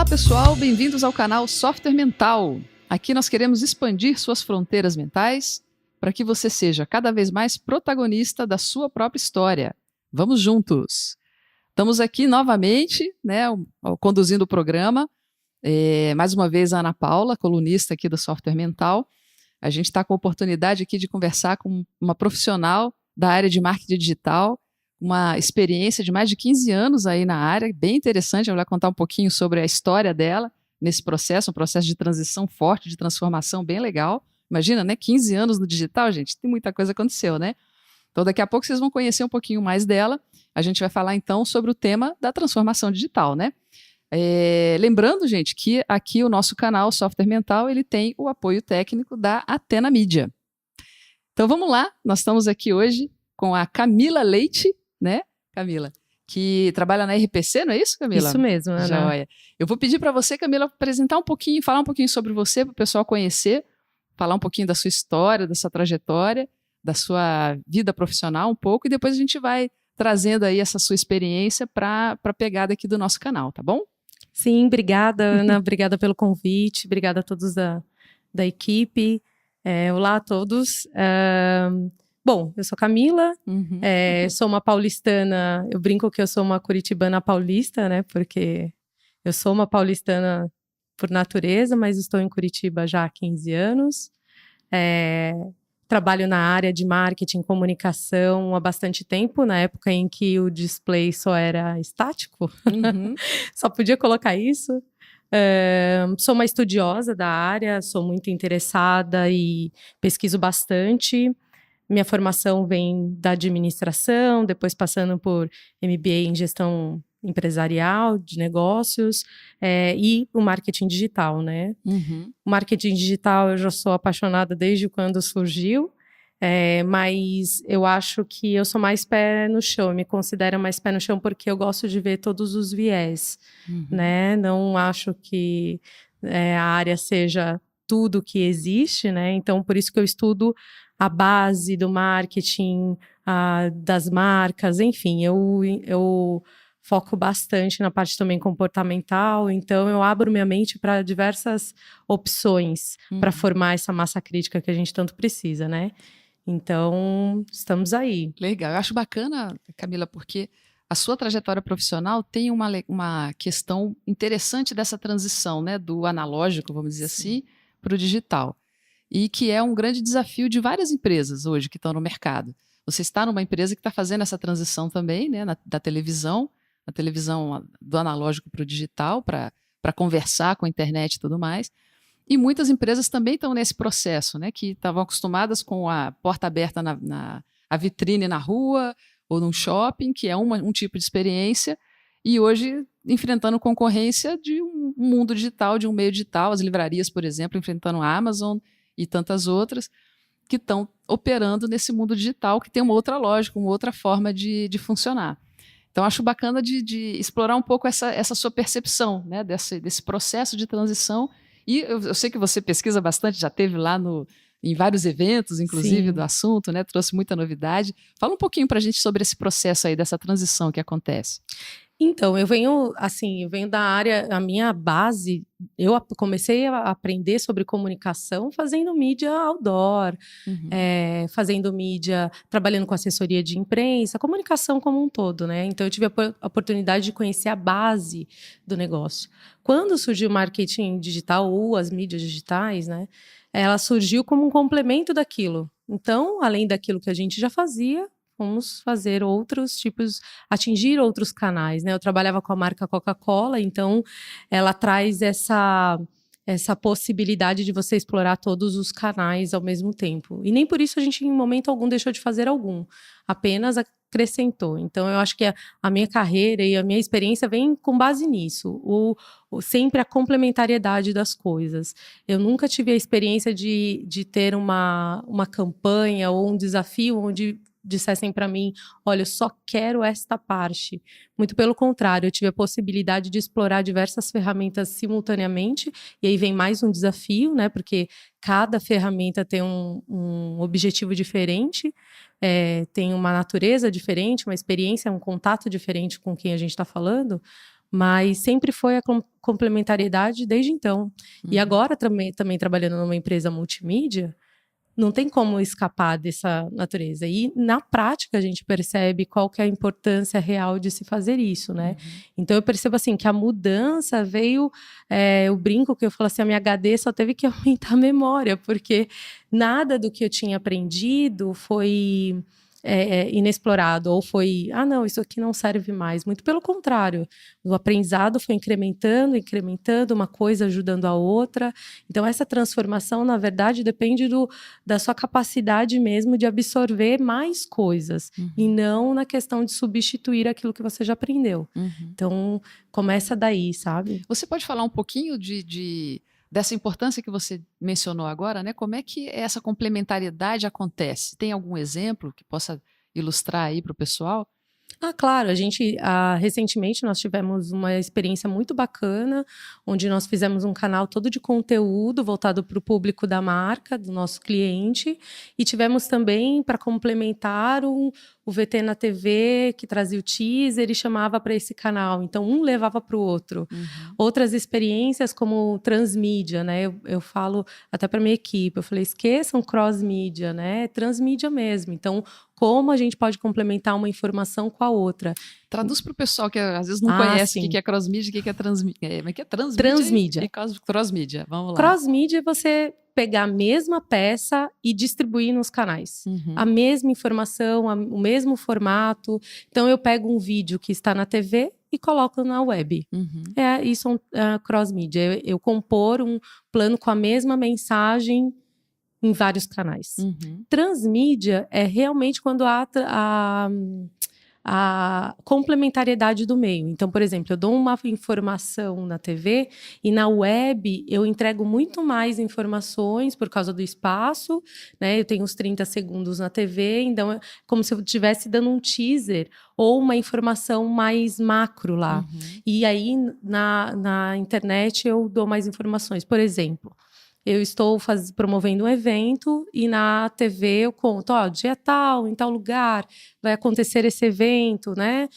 Olá pessoal, bem-vindos ao canal Software Mental. Aqui nós queremos expandir suas fronteiras mentais para que você seja cada vez mais protagonista da sua própria história. Vamos juntos! Estamos aqui novamente, conduzindo o programa. Mais uma vez a Ana Paula, colunista aqui do Software Mental. A gente está com a oportunidade aqui de conversar com uma profissional da área de marketing digital, uma experiência de mais de 15 anos aí na área, bem interessante. Ela vai contar um pouquinho sobre a história dela nesse processo, um processo de transição forte, de transformação bem legal. Imagina, né? 15 anos no digital, gente, tem muita coisa aconteceu, né? Então, daqui a pouco vocês vão conhecer um pouquinho mais dela. A gente vai falar, então, sobre o tema da transformação digital, né? Lembrando, gente, que aqui o nosso canal Software Mental, ele tem o apoio técnico da Atena Mídia. Então, vamos lá. Nós estamos aqui hoje com a Camila Leite, né, Camila? Que trabalha na RPC, não é isso, Camila? Isso mesmo, Ana. Joia. Eu vou pedir para você, Camila, apresentar um pouquinho, falar um pouquinho sobre você, para o pessoal conhecer, falar um pouquinho da sua história, da sua trajetória, da sua vida profissional um pouco, e depois a gente vai trazendo aí essa sua experiência para a pegada aqui do nosso canal, tá bom? Sim, obrigada, Ana. Obrigada pelo convite. Obrigada a todos da equipe. Olá a todos. Bom, eu sou Camila, sou uma paulistana. Eu brinco que eu sou uma curitibana paulista, né? Porque eu sou uma paulistana por natureza, mas estou em Curitiba já há 15 anos. Trabalho na área de marketing e comunicação há bastante tempo, na época em que o display só era estático, só podia colocar isso. Sou uma estudiosa da área, sou muito interessada e pesquiso bastante. Minha formação vem da administração, depois passando por MBA em gestão empresarial, de negócios, e o marketing digital, né? O marketing digital eu já sou apaixonada desde quando surgiu, mas eu acho que eu sou mais pé no chão, eu me considero mais pé no chão porque eu gosto de ver todos os viés, né? Não acho que a área seja tudo que existe, né? Então, por isso que eu estudo a base do marketing, das marcas, enfim, eu foco bastante na parte também comportamental, então eu abro minha mente para diversas opções para formar essa massa crítica que a gente tanto precisa, né? Então, estamos aí. Legal, eu acho bacana, Camila, porque a sua trajetória profissional tem uma questão interessante dessa transição, né, do analógico, vamos dizer assim, para o digital. E que é um grande desafio de várias empresas hoje que estão no mercado. Você está numa empresa que está fazendo essa transição também, né, da televisão, a televisão do analógico para o digital, para conversar com a internet e tudo mais. E muitas empresas também estão nesse processo, né, que estavam acostumadas com a porta aberta a vitrine na rua ou num shopping, que é um tipo de experiência, e hoje enfrentando concorrência de um mundo digital, de um meio digital, as livrarias, por exemplo, enfrentando a Amazon e tantas outras que estão operando nesse mundo digital, que tem uma outra lógica, uma outra forma de funcionar. Então, acho bacana de explorar um pouco essa sua percepção, né, desse processo de transição. E eu sei que você pesquisa bastante, já esteve lá em vários eventos, inclusive, do assunto, né, trouxe muita novidade. Fala um pouquinho para a gente sobre esse processo aí, dessa transição que acontece. Então, eu venho da área, a minha base, eu comecei a aprender sobre comunicação fazendo mídia outdoor, fazendo mídia, trabalhando com assessoria de imprensa, comunicação como um todo, né? Então, eu tive a oportunidade de conhecer a base do negócio. Quando surgiu o marketing digital ou as mídias digitais, né? Ela surgiu como um complemento daquilo. Então, além daquilo que a gente já fazia, vamos fazer outros tipos, atingir outros canais, né? Eu trabalhava com a marca Coca-Cola, então ela traz essa possibilidade de você explorar todos os canais ao mesmo tempo. E nem por isso a gente, em momento algum, deixou de fazer algum. Apenas acrescentou. Então, eu acho que a minha carreira e a minha experiência vem com base nisso. Sempre a complementariedade das coisas. Eu nunca tive a experiência de ter uma campanha ou um desafio onde dissessem para mim, olha, eu só quero esta parte. Muito pelo contrário, eu tive a possibilidade de explorar diversas ferramentas simultaneamente, e aí vem mais um desafio, né? Porque cada ferramenta tem um objetivo diferente, tem uma natureza diferente, uma experiência, um contato diferente com quem a gente está falando, mas sempre foi a complementariedade desde então. E agora também trabalhando numa empresa multimídia, não tem como escapar dessa natureza. E na prática a gente percebe qual que é a importância real de se fazer isso, né? Então eu percebo assim que a mudança veio, eu brinco que eu falo assim, a minha HD só teve que aumentar a memória, porque nada do que eu tinha aprendido foi inexplorado, ou foi, não, isso aqui não serve mais. Muito pelo contrário, o aprendizado foi incrementando, uma coisa ajudando a outra. Então, essa transformação, na verdade, depende da sua capacidade mesmo de absorver mais coisas, e não na questão de substituir aquilo que você já aprendeu. Então, começa daí, sabe? Você pode falar um pouquinho dessa importância que você mencionou agora, né? Como é que essa complementariedade acontece? Tem algum exemplo que possa ilustrar aí para o pessoal? Claro, recentemente nós tivemos uma experiência muito bacana, onde nós fizemos um canal todo de conteúdo voltado para o público da marca, do nosso cliente, e tivemos também, para complementar, o VT na TV, que trazia o teaser e chamava para esse canal. Então, um levava para o outro. Outras experiências como transmídia, né? Eu falo até para minha equipe, eu falei, esqueçam cross-mídia, né? Transmídia mesmo. Então, como a gente pode complementar uma informação com a outra. Traduz para o pessoal que às vezes não conhece o que é cross-mídia, o que é transmídia. Como é que é transmídia? E cross-mídia. Vamos lá. Cross-mídia é você pegar a mesma peça e distribuir nos canais. A mesma informação, o mesmo formato. Então, eu pego um vídeo que está na TV e coloco na web. Isso é cross-mídia. Eu compor um plano com a mesma mensagem em vários canais. Transmídia é realmente quando há a complementariedade do meio. Então, por exemplo, eu dou uma informação na TV e na web eu entrego muito mais informações por causa do espaço, né? Eu tenho uns 30 segundos na TV, então é como se eu estivesse dando um teaser ou uma informação mais macro lá. E aí, na internet, eu dou mais informações. Por exemplo, eu estou promovendo um evento e na TV eu conto, dia tal, em tal lugar, vai acontecer esse evento, né?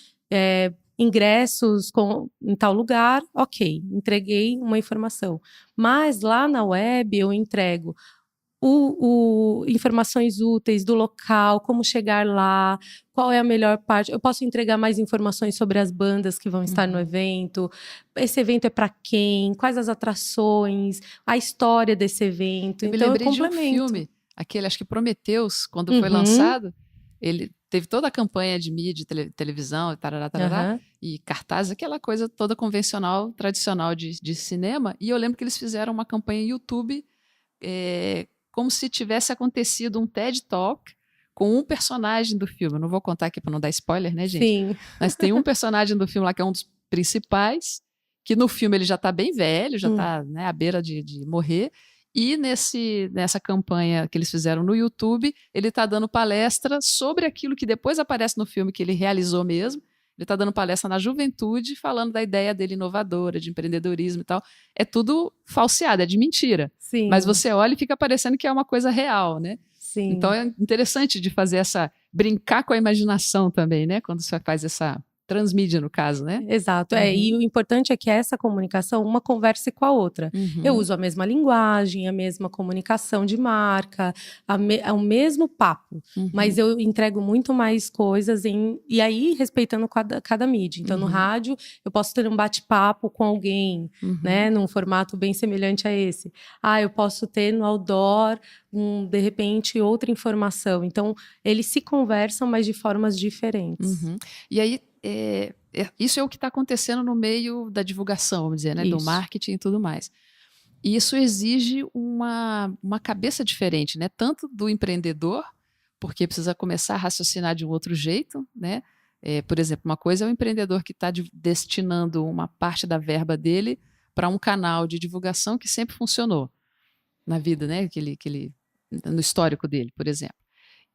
Ingressos em tal lugar, ok, entreguei uma informação. Mas lá na web eu entrego informações úteis do local, como chegar lá, qual é a melhor parte. Eu posso entregar mais informações sobre as bandas que vão estar no evento, esse evento é para quem, quais as atrações, a história desse evento. Eu me lembrei de um filme, aquele, acho que Prometheus, quando foi lançado, ele teve toda a campanha de mídia, televisão, e cartazes, aquela coisa toda convencional, tradicional de cinema, e eu lembro que eles fizeram uma campanha no YouTube como se tivesse acontecido um TED Talk com um personagem do filme. Eu não vou contar aqui para não dar spoiler, né, gente? Sim. Mas tem um personagem do filme lá que é um dos principais, que no filme ele já está bem velho, já está, né, à beira de morrer, e nessa campanha que eles fizeram no YouTube, ele está dando palestra sobre aquilo que depois aparece no filme que ele realizou mesmo. Ele está dando palestra na juventude, falando da ideia dele inovadora, de empreendedorismo e tal. É tudo falseado, é de mentira. Sim. Mas você olha e fica parecendo que é uma coisa real, né? Sim. Então é interessante de fazer brincar com a imaginação também, né? Quando você faz essa transmídia, no caso, né? Exato. E o importante é que essa comunicação, uma converse com a outra. Eu uso a mesma linguagem, a mesma comunicação de marca, o mesmo papo, mas eu entrego muito mais coisas e aí respeitando cada mídia. Então, no rádio, eu posso ter um bate-papo com alguém, né? Num formato bem semelhante a esse. Eu posso ter no outdoor, de repente, outra informação. Então, eles se conversam, mas de formas diferentes. E aí, isso é o que está acontecendo no meio da divulgação, vamos dizer, né? Do marketing e tudo mais. E isso exige uma cabeça diferente, né? Tanto do empreendedor, porque precisa começar a raciocinar de um outro jeito, né? Por exemplo, uma coisa é o empreendedor que está destinando uma parte da verba dele para um canal de divulgação que sempre funcionou na vida, né? No histórico dele, por exemplo.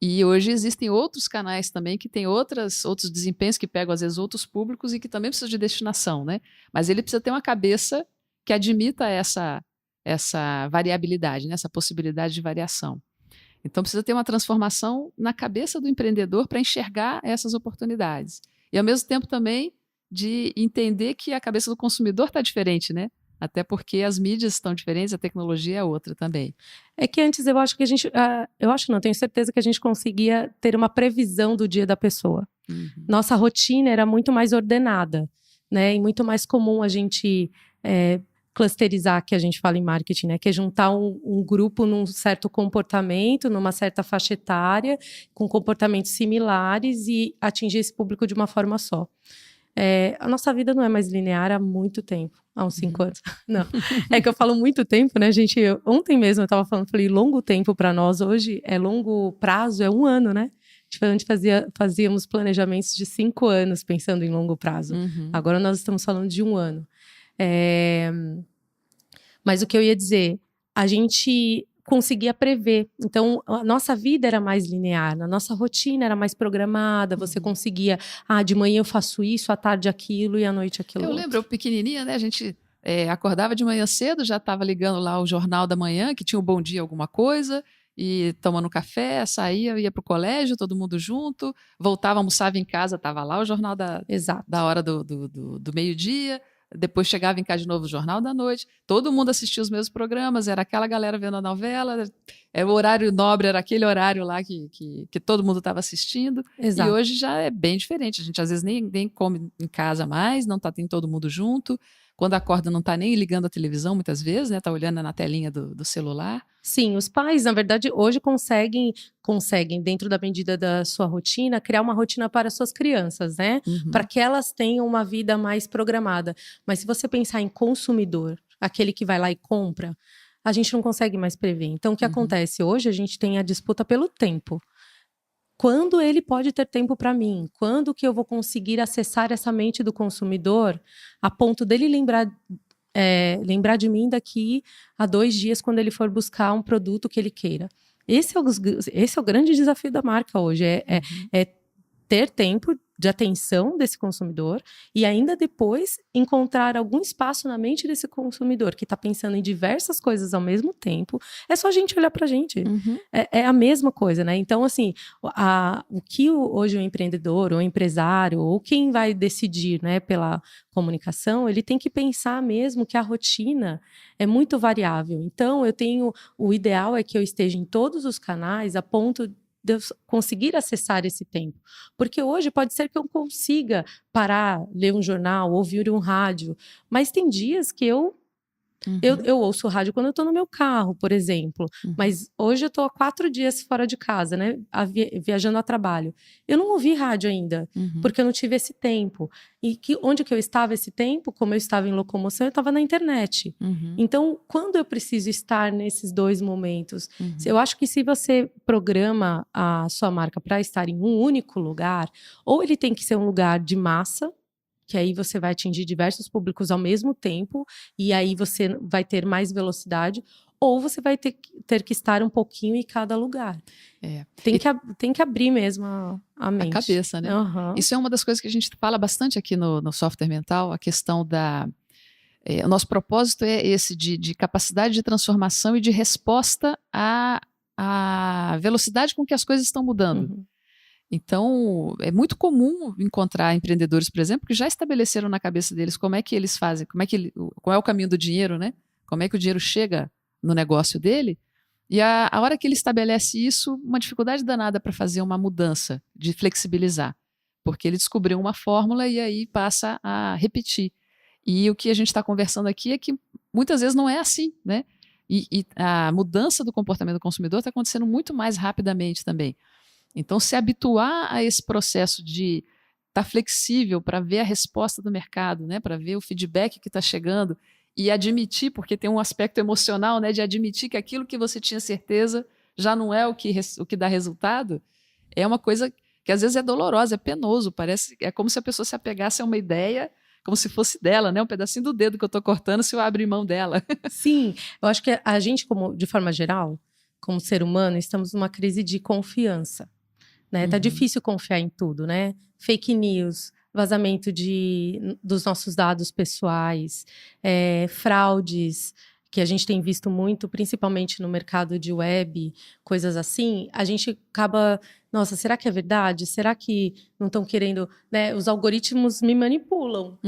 E hoje existem outros canais também que têm outros desempenhos que pegam, às vezes, outros públicos e que também precisam de destinação, né? Mas ele precisa ter uma cabeça que admita essa variabilidade, né? Essa possibilidade de variação. Então, precisa ter uma transformação na cabeça do empreendedor para enxergar essas oportunidades. E, ao mesmo tempo, também de entender que a cabeça do consumidor está diferente, né? Até porque as mídias estão diferentes, a tecnologia é outra também. É que antes eu acho que a gente, eu acho não, tenho certeza que a gente conseguia ter uma previsão do dia da pessoa. Nossa rotina era muito mais ordenada, né? E muito mais comum a gente clusterizar, que a gente fala em marketing, né? Que é juntar um grupo num certo comportamento, numa certa faixa etária, com comportamentos similares e atingir esse público de uma forma só. A nossa vida não é mais linear há muito tempo, há uns 5 anos. Não, é que eu falo muito tempo, né, gente? Ontem mesmo eu estava falando, falei, longo tempo para nós hoje é longo prazo, é 1 ano, né? A gente fazíamos planejamentos de 5 anos pensando em longo prazo. Agora nós estamos falando de 1 ano. Mas o que eu ia dizer, a gente conseguia prever. Então, a nossa vida era mais linear, a nossa rotina era mais programada, você conseguia, de manhã eu faço isso, à tarde aquilo e à noite aquilo outro. Lembro, eu pequenininha, né, a gente acordava de manhã cedo, já estava ligando lá o Jornal da Manhã, que tinha o Bom Dia alguma coisa, e tomando café, saía, ia para o colégio, todo mundo junto, voltava, almoçava em casa, estava lá o Jornal da hora do meio-dia, depois chegava em casa de novo o Jornal da Noite, todo mundo assistia os mesmos programas, era aquela galera vendo a novela, o horário nobre era aquele horário lá que todo mundo estava assistindo. Exato. E hoje já é bem diferente, a gente às vezes nem come em casa mais, não tem todo mundo junto, quando acorda não está nem ligando a televisão muitas vezes, né? Está olhando na telinha do celular. Sim, os pais, na verdade, hoje conseguem, dentro da medida da sua rotina, criar uma rotina para suas crianças, né? Para que elas tenham uma vida mais programada. Mas se você pensar em consumidor, aquele que vai lá e compra, a gente não consegue mais prever. Então, o que acontece? Hoje a gente tem a disputa pelo tempo. Quando ele pode ter tempo para mim? Quando que eu vou conseguir acessar essa mente do consumidor a ponto dele lembrar de mim daqui a 2 dias quando ele for buscar um produto que ele queira? Esse é o grande desafio da marca hoje, é ter tempo de atenção desse consumidor e ainda depois encontrar algum espaço na mente desse consumidor que está pensando em diversas coisas ao mesmo tempo. É só a gente olhar para a gente. É a mesma coisa, né? Então, assim, o que hoje o empreendedor, ou o empresário, ou quem vai decidir, né, pela comunicação, ele tem que pensar mesmo que a rotina é muito variável. Então, o ideal é que eu esteja em todos os canais a ponto de eu conseguir acessar esse tempo. Porque hoje pode ser que eu consiga parar, ler um jornal, ouvir um rádio, mas tem dias que eu ouço rádio quando eu estou no meu carro, por exemplo. Mas hoje eu estou há 4 dias fora de casa, né? Viajando a trabalho. Eu não ouvi rádio ainda, porque eu não tive esse tempo. E onde que eu estava esse tempo? Como eu estava em locomoção, eu estava na internet. Então, quando eu preciso estar nesses 2 momentos? Eu acho que se você programa a sua marca para estar em um único lugar, ou ele tem que ser um lugar de massa, que aí você vai atingir diversos públicos ao mesmo tempo, e aí você vai ter mais velocidade, ou você vai ter que estar um pouquinho em cada lugar. Tem que abrir mesmo a mente. A cabeça, né? Isso é uma das coisas que a gente fala bastante aqui no Software Mental, a questão da... o nosso propósito é esse de capacidade de transformação e de resposta à velocidade com que as coisas estão mudando. Então, é muito comum encontrar empreendedores, por exemplo, que já estabeleceram na cabeça deles como é que eles fazem, qual é o caminho do dinheiro, né? Como é que o dinheiro chega no negócio dele. E a hora que ele estabelece isso, uma dificuldade danada para fazer uma mudança, de flexibilizar. Porque ele descobriu uma fórmula e aí passa a repetir. E o que a gente está conversando aqui é que muitas vezes não é assim, né? E a mudança do comportamento do consumidor está acontecendo muito mais rapidamente também. Então, se habituar a esse processo de estar flexível para ver a resposta do mercado, né, para ver o feedback que está chegando e admitir, porque tem um aspecto emocional, né, de admitir que aquilo que você tinha certeza já não é o que dá resultado, é uma coisa que às vezes é dolorosa, é penoso, é como se a pessoa se apegasse a uma ideia como se fosse dela, né, um pedacinho do dedo que eu estou cortando se eu abrir mão dela. Sim, eu acho que a gente, de forma geral, como ser humano, estamos numa crise de confiança. Né? Tá difícil confiar em tudo, né? Fake news, vazamento dos nossos dados pessoais, fraudes que a gente tem visto muito, principalmente no mercado de web, coisas assim, a gente acaba, nossa, será que é verdade? Será que não estão querendo, né? Os algoritmos me manipulam.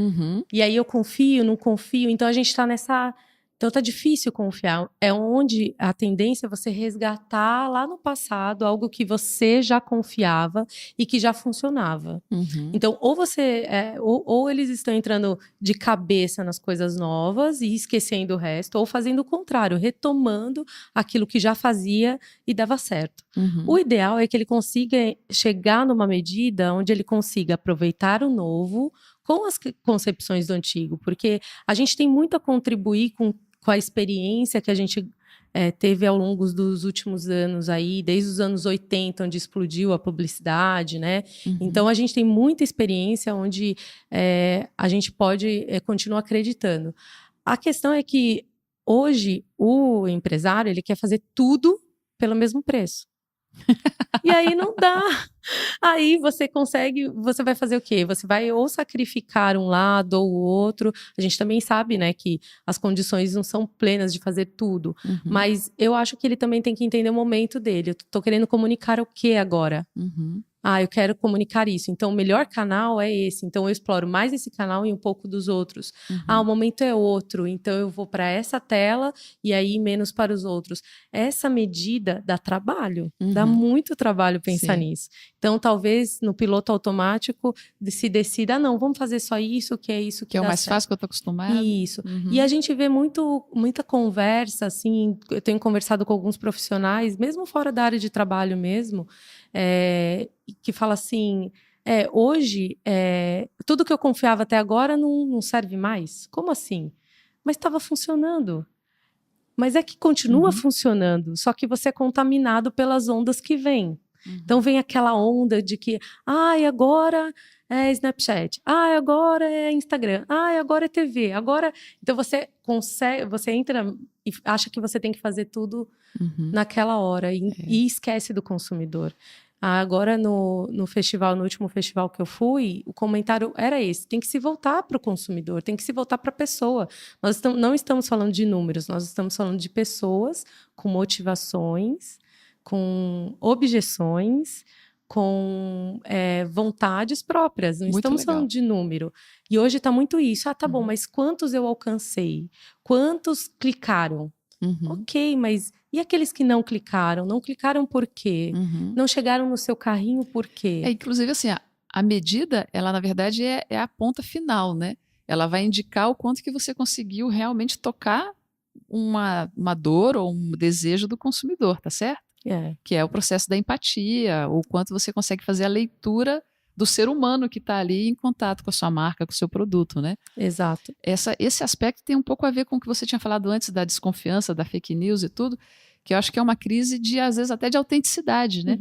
E aí eu confio, não confio, então a gente está nessa... Então tá difícil confiar. É onde a tendência é você resgatar lá no passado algo que você já confiava e que já funcionava. Então, ou você ou eles estão entrando de cabeça nas coisas novas e esquecendo o resto, ou fazendo o contrário, retomando aquilo que já fazia e dava certo. O ideal é que ele consiga chegar numa medida onde ele consiga aproveitar o novo com as concepções do antigo, porque a gente tem muito a contribuir com a experiência que a gente teve ao longo dos últimos anos aí, desde os anos 80, onde explodiu a publicidade, né? Então, a gente tem muita experiência onde a gente pode continuar acreditando. A questão é que, hoje, o empresário, ele quer fazer tudo pelo mesmo preço. E aí não dá. Aí você vai fazer o quê? Você vai ou sacrificar um lado ou o outro. A gente também sabe, né, que as condições não são plenas de fazer tudo. Mas eu acho que ele também tem que entender o momento dele. Eu tô querendo comunicar o quê agora? Eu quero comunicar isso. Então, o melhor canal é esse. Então, eu exploro mais esse canal e um pouco dos outros. O momento é outro. Então, eu vou para essa tela e aí menos para os outros. Essa medida dá trabalho. Dá muito trabalho pensar nisso. Então, talvez no piloto automático se decida, não, vamos fazer só isso, que é isso que é o dá mais certo. fácil, que eu tô acostumada. Isso. E a gente vê muita conversa, assim, eu tenho conversado com alguns profissionais, mesmo fora da área de trabalho mesmo, que fala assim, hoje, tudo que eu confiava até agora não serve mais. Como assim? Mas estava funcionando. Mas é que continua funcionando, só que você é contaminado pelas ondas que vêm. Então vem aquela onda de que, agora é Snapchat, agora é Instagram, agora é TV, agora... Então você entra e acha que você tem que fazer tudo naquela hora e esquece do consumidor. Agora no último festival que eu fui, o comentário era esse: tem que se voltar para o consumidor, tem que se voltar para a pessoa. Nós não estamos falando de números, nós estamos falando de pessoas com motivações, com objeções, com vontades próprias. Não Muito estamos legal. falando de número. E hoje está muito isso. Tá bom, mas quantos eu alcancei? Quantos clicaram? Ok, mas e aqueles que não clicaram? Não clicaram por quê? Não chegaram no seu carrinho por quê? Inclusive, assim, a medida, ela na verdade é a ponta final, né? Ela vai indicar o quanto que você conseguiu realmente tocar uma dor ou um desejo do consumidor, tá certo? Que é o processo da empatia, o quanto você consegue fazer a leitura do ser humano que está ali em contato com a sua marca, com o seu produto, né? Exato. Esse aspecto tem um pouco a ver com o que você tinha falado antes da desconfiança, da fake news e tudo, que eu acho que é uma crise de, às vezes, até de autenticidade, né?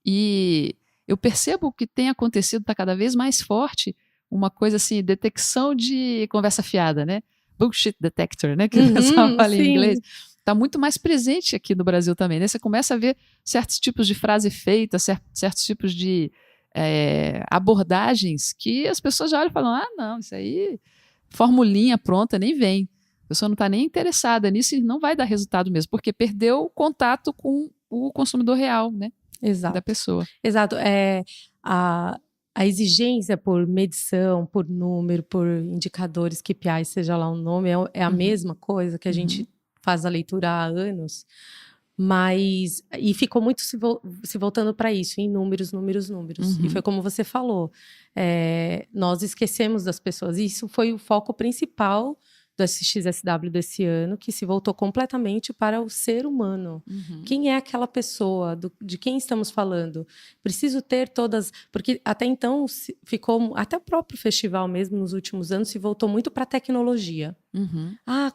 E eu percebo que tem acontecido, está cada vez mais forte, uma coisa assim, detecção de conversa fiada, né? Bullshit detector, né? Que o pessoal fala em inglês. Está muito mais presente aqui no Brasil também, né? Você começa a ver certos tipos de frase feita, certos tipos de abordagens que as pessoas já olham e falam, não, isso aí, formulinha pronta, nem vem. A pessoa não está nem interessada nisso e não vai dar resultado mesmo, porque perdeu o contato com o consumidor real, né? Exato. Da pessoa. Exato. A exigência por medição, por número, por indicadores, KPIs, seja lá o nome, é a mesma coisa que a gente faz a leitura há anos, mas e ficou muito se voltando para isso, em números. E foi como você falou, nós esquecemos das pessoas, e isso foi o foco principal do SXSW desse ano, que se voltou completamente para o ser humano. Quem é aquela pessoa? De quem estamos falando? Preciso ter todas... Porque até então ficou... Até o próprio festival mesmo, nos últimos anos, se voltou muito para a tecnologia.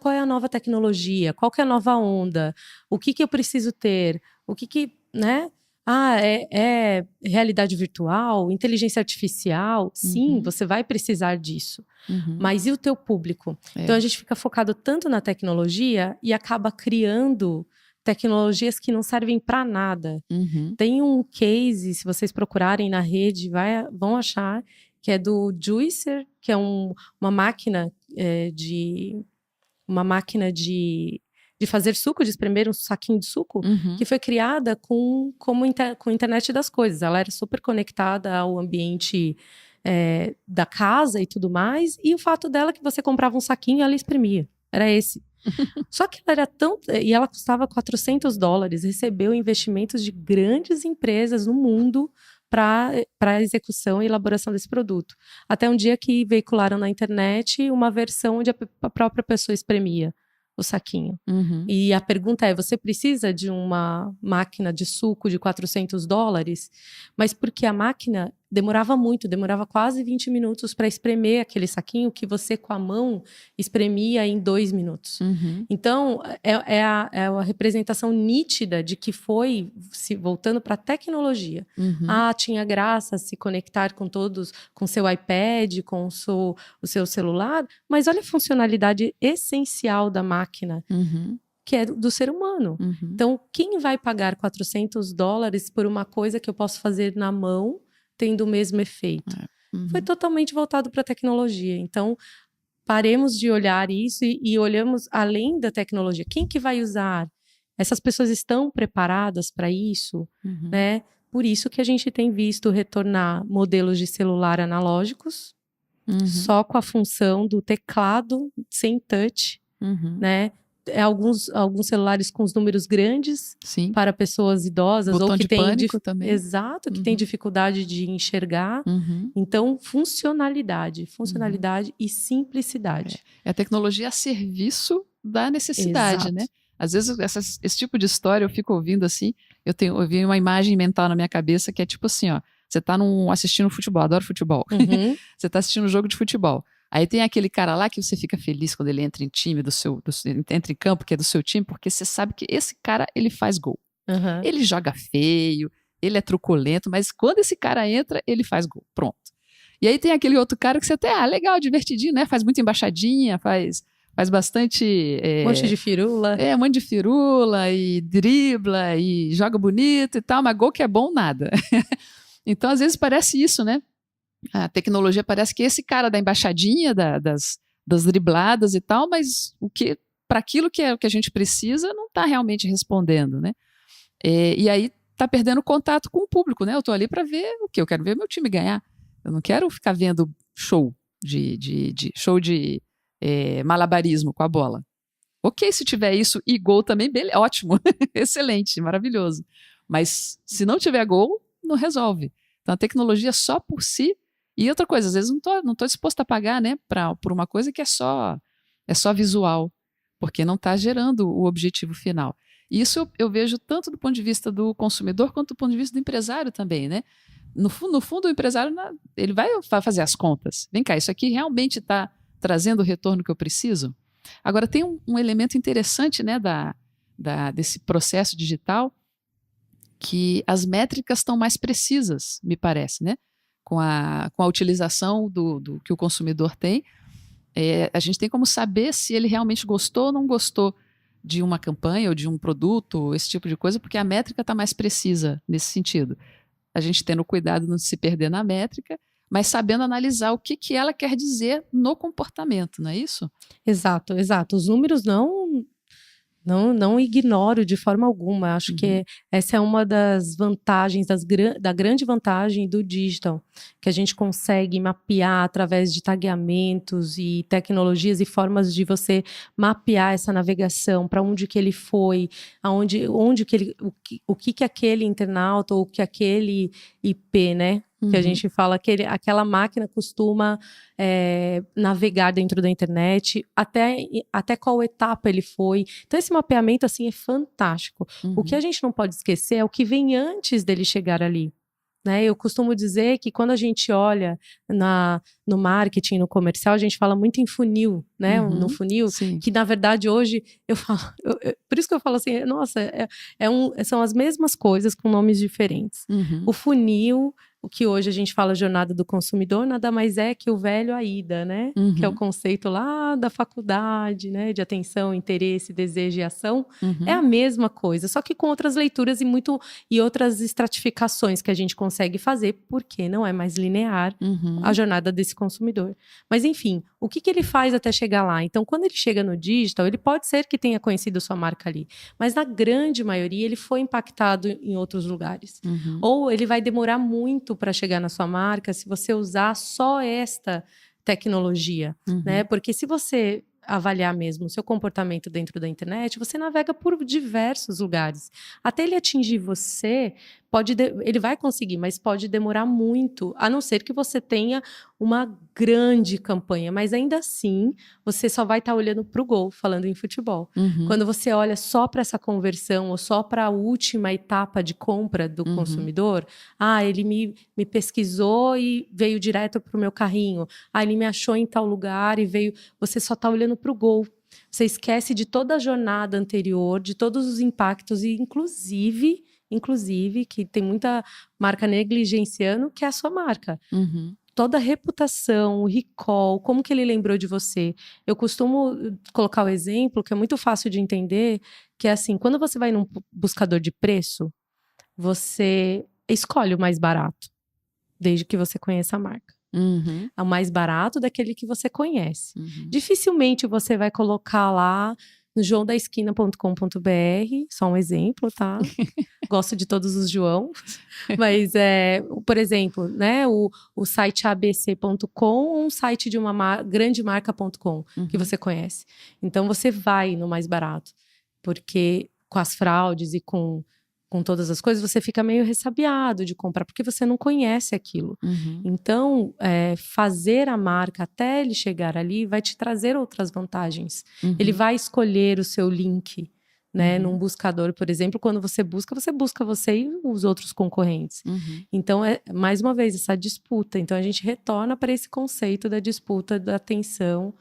Qual é a nova tecnologia? Qual que é a nova onda? O que eu preciso ter? Né? É realidade virtual? Inteligência artificial? Sim, você vai precisar disso. Mas e o teu público? Então, a gente fica focado tanto na tecnologia e acaba criando tecnologias que não servem para nada. Tem um case, se vocês procurarem na rede, vão achar, que é do Juicer, que é uma máquina de de fazer suco, de espremer um saquinho de suco, que foi criada com a internet das coisas. Ela era super conectada ao ambiente da casa e tudo mais, e o fato dela que você comprava um saquinho e ela espremia. Era esse. Só que ela era e ela custava $400, recebeu investimentos de grandes empresas no mundo para a execução e elaboração desse produto. Até um dia que veicularam na internet uma versão onde a própria pessoa espremia o saquinho. E a pergunta é, você precisa de uma máquina de suco de $400? Mas porque a máquina demorava muito, demorava quase 20 minutos para espremer aquele saquinho que você com a mão espremia em 2 minutos. Então, é a representação nítida de que foi voltando para a tecnologia. Tinha graça se conectar com todos, com seu iPad, com o seu celular, mas olha a funcionalidade essencial da máquina, que é do ser humano. Então, quem vai pagar $400 por uma coisa que eu posso fazer na mão, tendo o mesmo efeito? Foi totalmente voltado para a tecnologia. Então, paremos de olhar isso e olhamos além da tecnologia. Quem que vai usar? Essas pessoas estão preparadas para isso, né? Por isso que a gente tem visto retornar modelos de celular analógicos, só com a função do teclado, sem touch, né? Alguns celulares com os números grandes, sim, para pessoas idosas botão ou que de têm pânico também. Exato, que tem dificuldade de enxergar. Então, funcionalidade e simplicidade. É a tecnologia a serviço da necessidade, né? Às vezes esse tipo de história eu fico ouvindo assim, eu vi uma imagem mental na minha cabeça que é tipo assim, ó, você tá assistindo futebol, adoro futebol. Você tá assistindo um jogo de futebol. Aí tem aquele cara lá que você fica feliz quando ele entra em time entra em campo, que é do seu time, porque você sabe que esse cara, ele faz gol. Ele joga feio, ele é truculento, mas quando esse cara entra, ele faz gol. Pronto. E aí tem aquele outro cara que você até, legal, divertidinho, né? Faz muita embaixadinha, faz bastante... Um monte de firula. Um monte de firula, e dribla, e joga bonito e tal, mas gol que é bom, nada. Então, às vezes parece isso, né? A tecnologia parece que esse cara da embaixadinha, das dribladas e tal, mas para aquilo que é o que a gente precisa, não está realmente respondendo, né? E aí está perdendo contato com o público, né? Eu estou ali para ver o quê? Eu quero ver meu time ganhar. Eu não quero ficar vendo show de malabarismo com a bola. Ok, se tiver isso e gol também, ótimo, excelente, maravilhoso. Mas se não tiver gol, não resolve. Então a tecnologia só por si. E outra coisa, às vezes não tô disposto a pagar, né, por uma coisa que é só visual, porque não está gerando o objetivo final. E isso eu vejo tanto do ponto de vista do consumidor quanto do ponto de vista do empresário também, né? No fundo, o empresário ele vai fazer as contas. Vem cá, isso aqui realmente está trazendo o retorno que eu preciso? Agora, tem um elemento interessante, né, desse processo digital, que as métricas estão mais precisas, me parece, né? Com a utilização do que o consumidor tem, a gente tem como saber se ele realmente gostou ou não gostou de uma campanha ou de um produto, esse tipo de coisa, porque a métrica está mais precisa nesse sentido. A gente tendo cuidado de não se perder na métrica, mas sabendo analisar o que ela quer dizer no comportamento, não é isso? Exato. Os números não ignoro de forma alguma. Acho que essa é uma das vantagens, da grande vantagem do digital, que a gente consegue mapear através de tagueamentos e tecnologias e formas de você mapear essa navegação, para onde que ele foi, o que aquele internauta ou que aquele IP, né? Que a gente fala que aquela máquina costuma navegar dentro da internet, até qual etapa ele foi. Então, esse mapeamento, assim, é fantástico. O que a gente não pode esquecer é o que vem antes dele chegar ali. Né? Eu costumo dizer que quando a gente olha no marketing, no comercial, a gente fala muito em funil, né? No funil, sim. Que na verdade hoje eu falo, por isso que eu falo assim, nossa, são as mesmas coisas com nomes diferentes. O funil, o que hoje a gente fala jornada do consumidor, nada mais é que o velho AIDA, né? Que é o conceito lá da faculdade, né? De atenção, interesse, desejo e ação. É a mesma coisa, só que com outras leituras e outras estratificações que a gente consegue fazer, porque não é mais linear a jornada desse consumidor. Mas enfim, o que ele faz até chegar lá. Então, quando ele chega no digital, ele pode ser que tenha conhecido sua marca ali, mas na grande maioria ele foi impactado em outros lugares. Ou ele vai demorar muito para chegar na sua marca se você usar só esta tecnologia, né? Porque se você avaliar mesmo o seu comportamento dentro da internet, você navega por diversos lugares. Até ele atingir você, ele vai conseguir, mas pode demorar muito, a não ser que você tenha uma grande campanha. Mas ainda assim, você só vai estar olhando para o gol, falando em futebol. Quando você olha só para essa conversão ou só para a última etapa de compra do consumidor, ele me pesquisou e veio direto para o meu carrinho. Ele me achou em tal lugar e veio... Você só está olhando para o gol. Você esquece de toda a jornada anterior, de todos os impactos e inclusive, que tem muita marca negligenciando, que é a sua marca. Toda a reputação, o recall, como que ele lembrou de você. Eu costumo colocar o exemplo, que é muito fácil de entender, que é assim, quando você vai num buscador de preço, você escolhe o mais barato, desde que você conheça a marca. É o mais barato daquele que você conhece. Dificilmente você vai colocar lá no joãodaesquina.com.br, só um exemplo, tá? Gosto de todos os João. Mas, por exemplo, né, o site abc.com ou um site de uma grande marca.com que você conhece. Então, você vai no mais barato. Porque com as fraudes e com todas as coisas, você fica meio ressabiado de comprar, porque você não conhece aquilo. Então, fazer a marca até ele chegar ali vai te trazer outras vantagens. Ele vai escolher o seu link, né? Num buscador, por exemplo, quando você busca você e os outros concorrentes. Então, mais uma vez, essa disputa. Então, a gente retorna para esse conceito da disputa, da atenção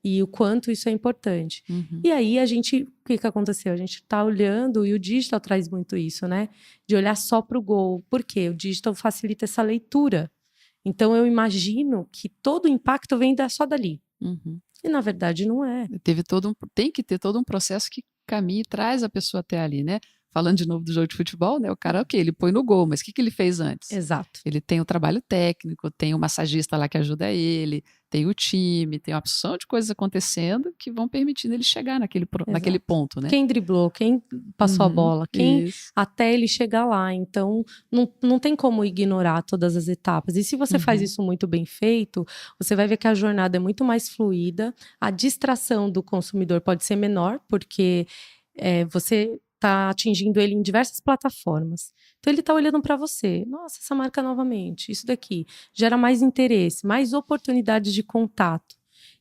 e o quanto isso é importante. E aí, o que aconteceu? A gente está olhando, e o digital traz muito isso, né? De olhar só para o gol. Por quê? O digital facilita essa leitura. Então, eu imagino que todo o impacto vem só dali. E, na verdade, não é. Tem que ter todo um processo que caminha e traz a pessoa até ali, né? Falando de novo do jogo de futebol, né? O cara, ele põe no gol, mas o que ele fez antes? Exato. Ele tem o trabalho técnico, tem o massagista lá que ajuda ele, tem o time, tem uma opção de coisas acontecendo que vão permitindo ele chegar naquele ponto, né? Quem driblou, quem passou a bola, até ele chegar lá. Então, não tem como ignorar todas as etapas. E se você faz isso muito bem feito, você vai ver que a jornada é muito mais fluida, a distração do consumidor pode ser menor, porque você está atingindo ele em diversas plataformas. Então, ele está olhando para você. Nossa, essa marca novamente, isso daqui. Gera mais interesse, mais oportunidades de contato.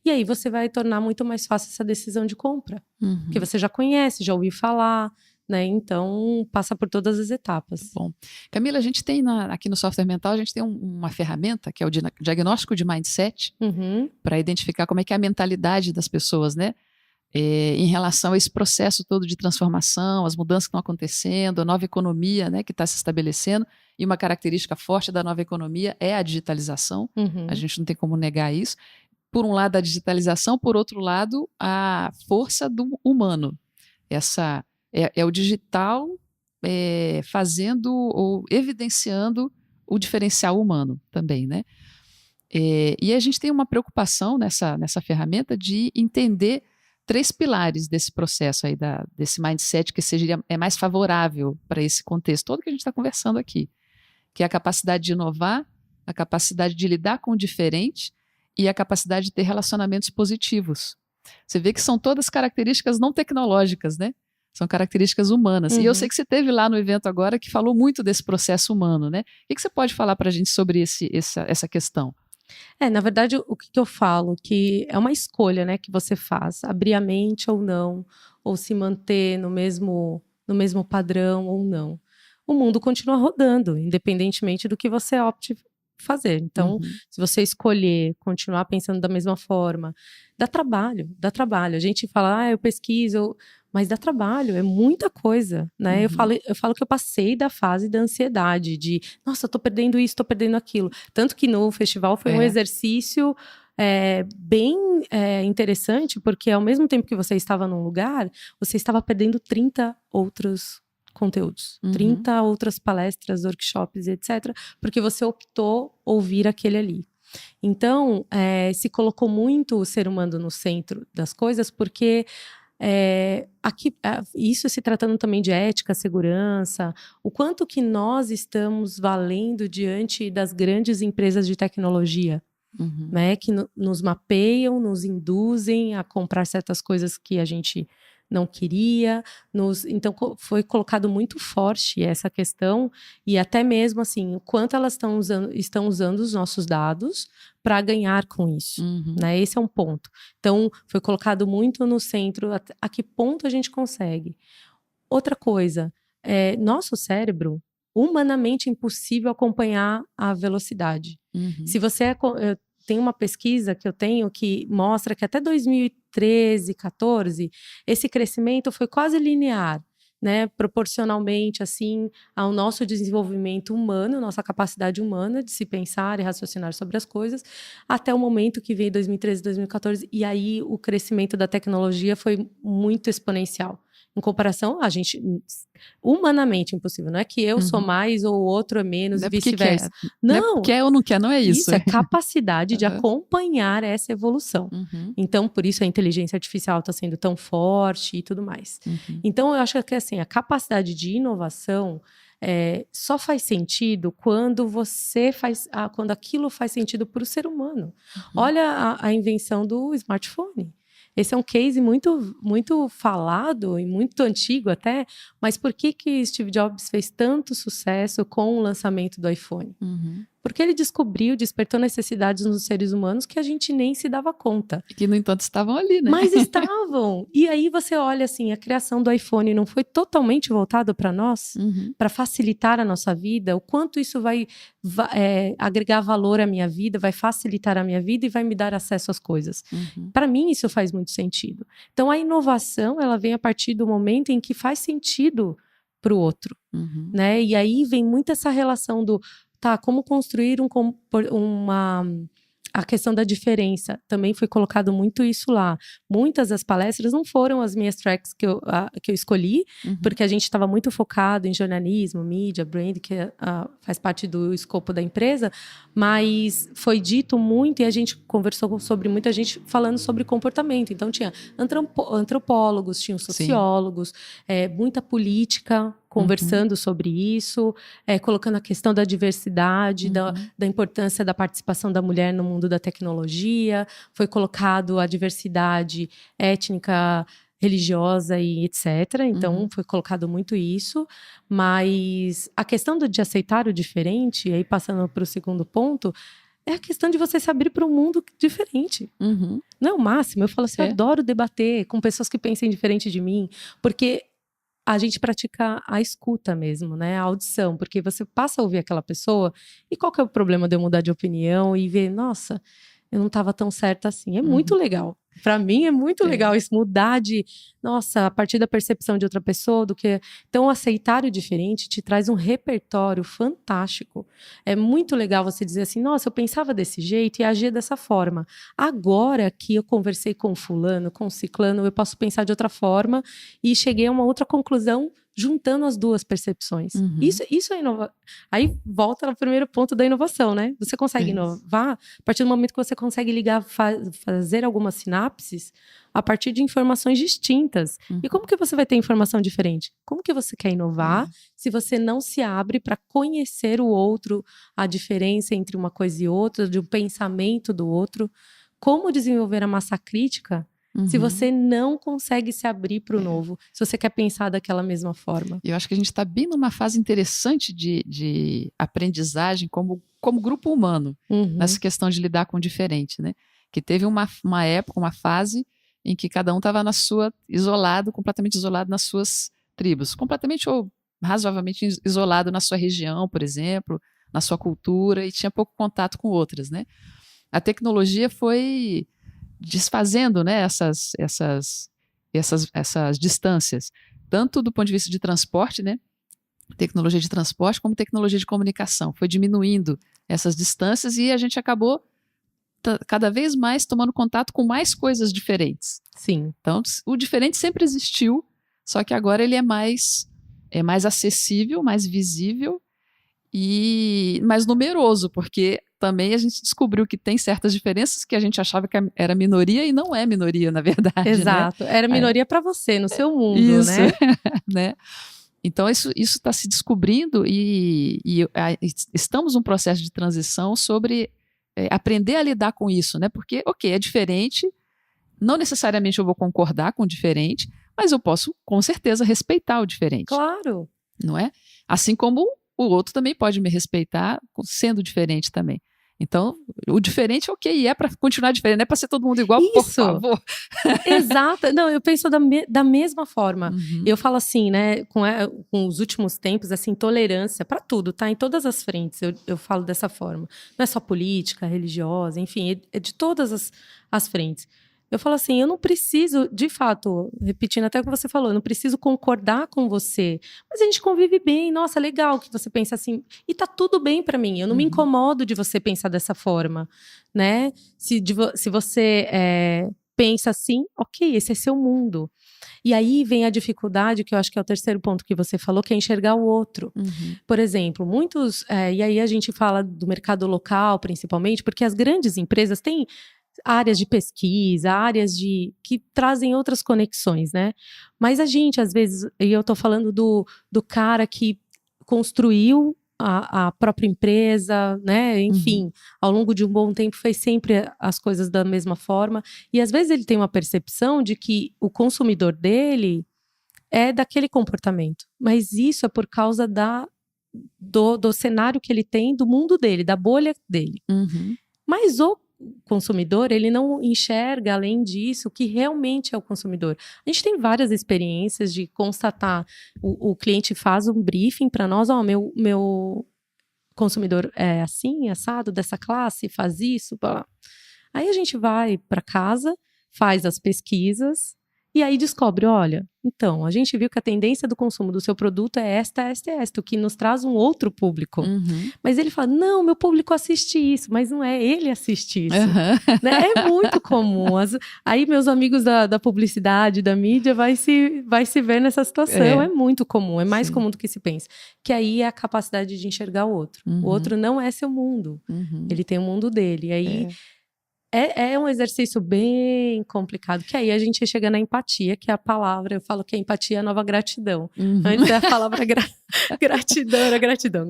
E aí, você vai tornar muito mais fácil essa decisão de compra. Porque você já conhece, já ouviu falar, né? Então, passa por todas as etapas. Bom. Camila, a gente tem aqui no Software Mental, a gente tem uma ferramenta, que é o diagnóstico de mindset, para identificar como é que é a mentalidade das pessoas, né? Em relação a esse processo todo de transformação, as mudanças que estão acontecendo, a nova economia, né, que está se estabelecendo, e uma característica forte da nova economia é a digitalização, a gente não tem como negar isso. Por um lado, a digitalização, por outro lado, a força do humano. Essa é o digital fazendo ou evidenciando o diferencial humano também, né? E a gente tem uma preocupação nessa ferramenta de entender 3 pilares desse processo aí, desse mindset que é mais favorável para esse contexto todo que a gente está conversando aqui, que é a capacidade de inovar, a capacidade de lidar com o diferente e a capacidade de ter relacionamentos positivos. Você vê que são todas características não tecnológicas, né? São características humanas. E eu sei que você esteve lá no evento agora que falou muito desse processo humano, né? O que você pode falar para a gente sobre essa questão? Na verdade, o que eu falo, que é uma escolha, né, que você faz, abrir a mente ou não, ou se manter no mesmo padrão ou não. O mundo continua rodando, independentemente do que você opte fazer. Então, se você escolher continuar pensando da mesma forma, dá trabalho. A gente fala, eu pesquiso, mas dá trabalho, é muita coisa, né? Eu falo que eu passei da fase da ansiedade, de, nossa, eu tô perdendo isso, tô perdendo aquilo. Tanto que no festival foi um exercício bem interessante, porque ao mesmo tempo que você estava num lugar, você estava perdendo 30 outros conteúdos, 30 outras palestras, workshops, etc., porque você optou ouvir aquele ali. Então, se colocou muito o ser humano no centro das coisas, porque aqui, isso se tratando também de ética, segurança, o quanto que nós estamos valendo diante das grandes empresas de tecnologia, né, que nos mapeiam, nos induzem a comprar certas coisas que a gente não queria. Então, foi colocado muito forte essa questão, e até mesmo assim, o quanto elas estão usando os nossos dados para ganhar com isso. Né? Esse é um ponto. Então, foi colocado muito no centro, a que ponto a gente consegue. Outra coisa, nosso cérebro, humanamente impossível acompanhar a velocidade. Se você tem uma pesquisa que eu tenho que mostra que até 2013, 14, esse crescimento foi quase linear, né? Proporcionalmente assim ao nosso desenvolvimento humano, nossa capacidade humana de se pensar e raciocinar sobre as coisas, até o momento que veio 2013, 2014, e aí o crescimento da tecnologia foi muito exponencial. Em comparação, a gente, humanamente impossível. Não é que eu sou mais ou o outro é menos, não e vice-versa. Não, quer ou não quer, não é isso. Isso é capacidade de acompanhar essa evolução. Então, por isso a inteligência artificial está sendo tão forte e tudo mais. Então, eu acho que assim, a capacidade de inovação só faz sentido quando quando aquilo faz sentido para o ser humano. Olha a invenção do smartphone. Esse é um case muito, muito falado e muito antigo até, mas por que Steve Jobs fez tanto sucesso com o lançamento do iPhone? Porque ele despertou necessidades nos seres humanos que a gente nem se dava conta. E que, no entanto, estavam ali, né? Mas estavam! E aí você olha assim, a criação do iPhone não foi totalmente voltado para nós? Para facilitar a nossa vida? O quanto isso vai agregar valor à minha vida, vai facilitar a minha vida e vai me dar acesso às coisas. Para mim, isso faz muito sentido. Então, a inovação, ela vem a partir do momento em que faz sentido para o outro. Né? E aí vem muito essa relação do como construir a questão da diferença. Também foi colocado muito isso lá. Muitas das palestras não foram as minhas tracks que eu escolhi, porque a gente estava muito focado em jornalismo, mídia, brand, que faz parte do escopo da empresa, mas foi dito muito e a gente conversou sobre muita gente falando sobre comportamento. Então, tinha antropólogos, tinham sociólogos, muita política, conversando sobre isso, colocando a questão da diversidade, da importância da participação da mulher no mundo da tecnologia, foi colocado a diversidade étnica, religiosa e etc. Então, foi colocado muito isso, mas a questão de aceitar o diferente, e aí passando para o segundo ponto, é a questão de você se abrir para um mundo diferente. Não é o máximo, eu falo assim, eu adoro debater com pessoas que pensem diferente de mim, porque a gente pratica a escuta mesmo, né? A audição, porque você passa a ouvir aquela pessoa e qual que é o problema de eu mudar de opinião e ver, nossa, eu não estava tão certa assim. É muito legal. Para mim é muito legal isso, mudar a partir da percepção de outra pessoa, Então, aceitar o diferente te traz um repertório fantástico. É muito legal você dizer assim, nossa, eu pensava desse jeito e agia dessa forma. Agora que eu conversei com fulano, com ciclano, eu posso pensar de outra forma e cheguei a uma outra conclusão juntando as duas percepções. Isso é inovação. Aí volta no primeiro ponto da inovação, né? Você consegue inovar a partir do momento que você consegue ligar, fazer algumas sinapses a partir de informações distintas. E como que você vai ter informação diferente? Como que você quer inovar se você não se abre para conhecer o outro, a diferença entre uma coisa e outra, de um pensamento do outro? Como desenvolver a massa crítica se você não consegue se abrir para o novo, se você quer pensar daquela mesma forma? Eu acho que a gente está bem numa fase interessante de aprendizagem como grupo humano, nessa questão de lidar com o diferente, né? Que teve uma época, uma fase em que cada um estava completamente isolado nas suas tribos, completamente ou razoavelmente isolado na sua região, por exemplo, na sua cultura, e tinha pouco contato com outras, né? A tecnologia foi desfazendo, né, essas distâncias, tanto do ponto de vista de transporte, né, tecnologia de transporte, como tecnologia de comunicação. Foi diminuindo essas distâncias e a gente acabou cada vez mais tomando contato com mais coisas diferentes. Sim. Então, o diferente sempre existiu, só que agora ele é mais acessível, mais visível e mais numeroso, porque também a gente descobriu que tem certas diferenças que a gente achava que era minoria e não é minoria, na verdade. Exato. Né? Era minoria para você, no seu mundo, isso, né? né? Então, isso está se descobrindo e estamos num processo de transição sobre aprender a lidar com isso, né? Porque, ok, é diferente, não necessariamente eu vou concordar com o diferente, mas eu posso, com certeza, respeitar o diferente. Claro. Não é? Assim como o outro também pode me respeitar sendo diferente também. Então, o diferente, ok, é para continuar diferente, não é para ser todo mundo igual, isso. Por favor. Exato. Não, eu penso da mesma forma. Eu falo assim, né, com os últimos tempos, assim, tolerância para tudo, tá? Em todas as frentes, eu falo dessa forma. Não é só política, religiosa, enfim, é de todas as frentes. Eu falo assim, eu não preciso, de fato, repetindo até o que você falou, eu não preciso concordar com você, mas a gente convive bem, nossa, legal que você pensa assim, e tá tudo bem para mim, eu não me incomodo de você pensar dessa forma, né? Se você pensa assim, ok, esse é seu mundo. E aí vem a dificuldade, que eu acho que é o terceiro ponto que você falou, que é enxergar o outro. Por exemplo, muitos, e aí a gente fala do mercado local, principalmente, porque as grandes empresas têm áreas de pesquisa, áreas que trazem outras conexões, né? Mas a gente, às vezes, e eu estou falando do cara que construiu a própria empresa, né? Enfim, ao longo de um bom tempo fez sempre as coisas da mesma forma. E às vezes ele tem uma percepção de que o consumidor dele é daquele comportamento. Mas isso é por causa do cenário que ele tem, do mundo dele, da bolha dele. Mas o consumidor, ele não enxerga, além disso, o que realmente é o consumidor. A gente tem várias experiências de constatar, o cliente faz um briefing para nós, meu consumidor é assim, assado, dessa classe, faz isso, blá. Aí a gente vai para casa, faz as pesquisas, e aí descobre, olha, então, a gente viu que a tendência do consumo do seu produto é esta, o que nos traz um outro público. Mas ele fala, não, meu público assiste isso, mas não é, ele assiste isso. Né? É muito comum. Aí meus amigos da publicidade, da mídia, vai se ver nessa situação. É muito comum, é mais comum do que se pensa. Que aí é a capacidade de enxergar o outro. O outro não é seu mundo. Ele tem o mundo dele. E aí... É um exercício bem complicado, que aí a gente chega na empatia, que é a palavra, eu falo que a empatia é a nova gratidão. Antes a palavra gratidão era gratidão,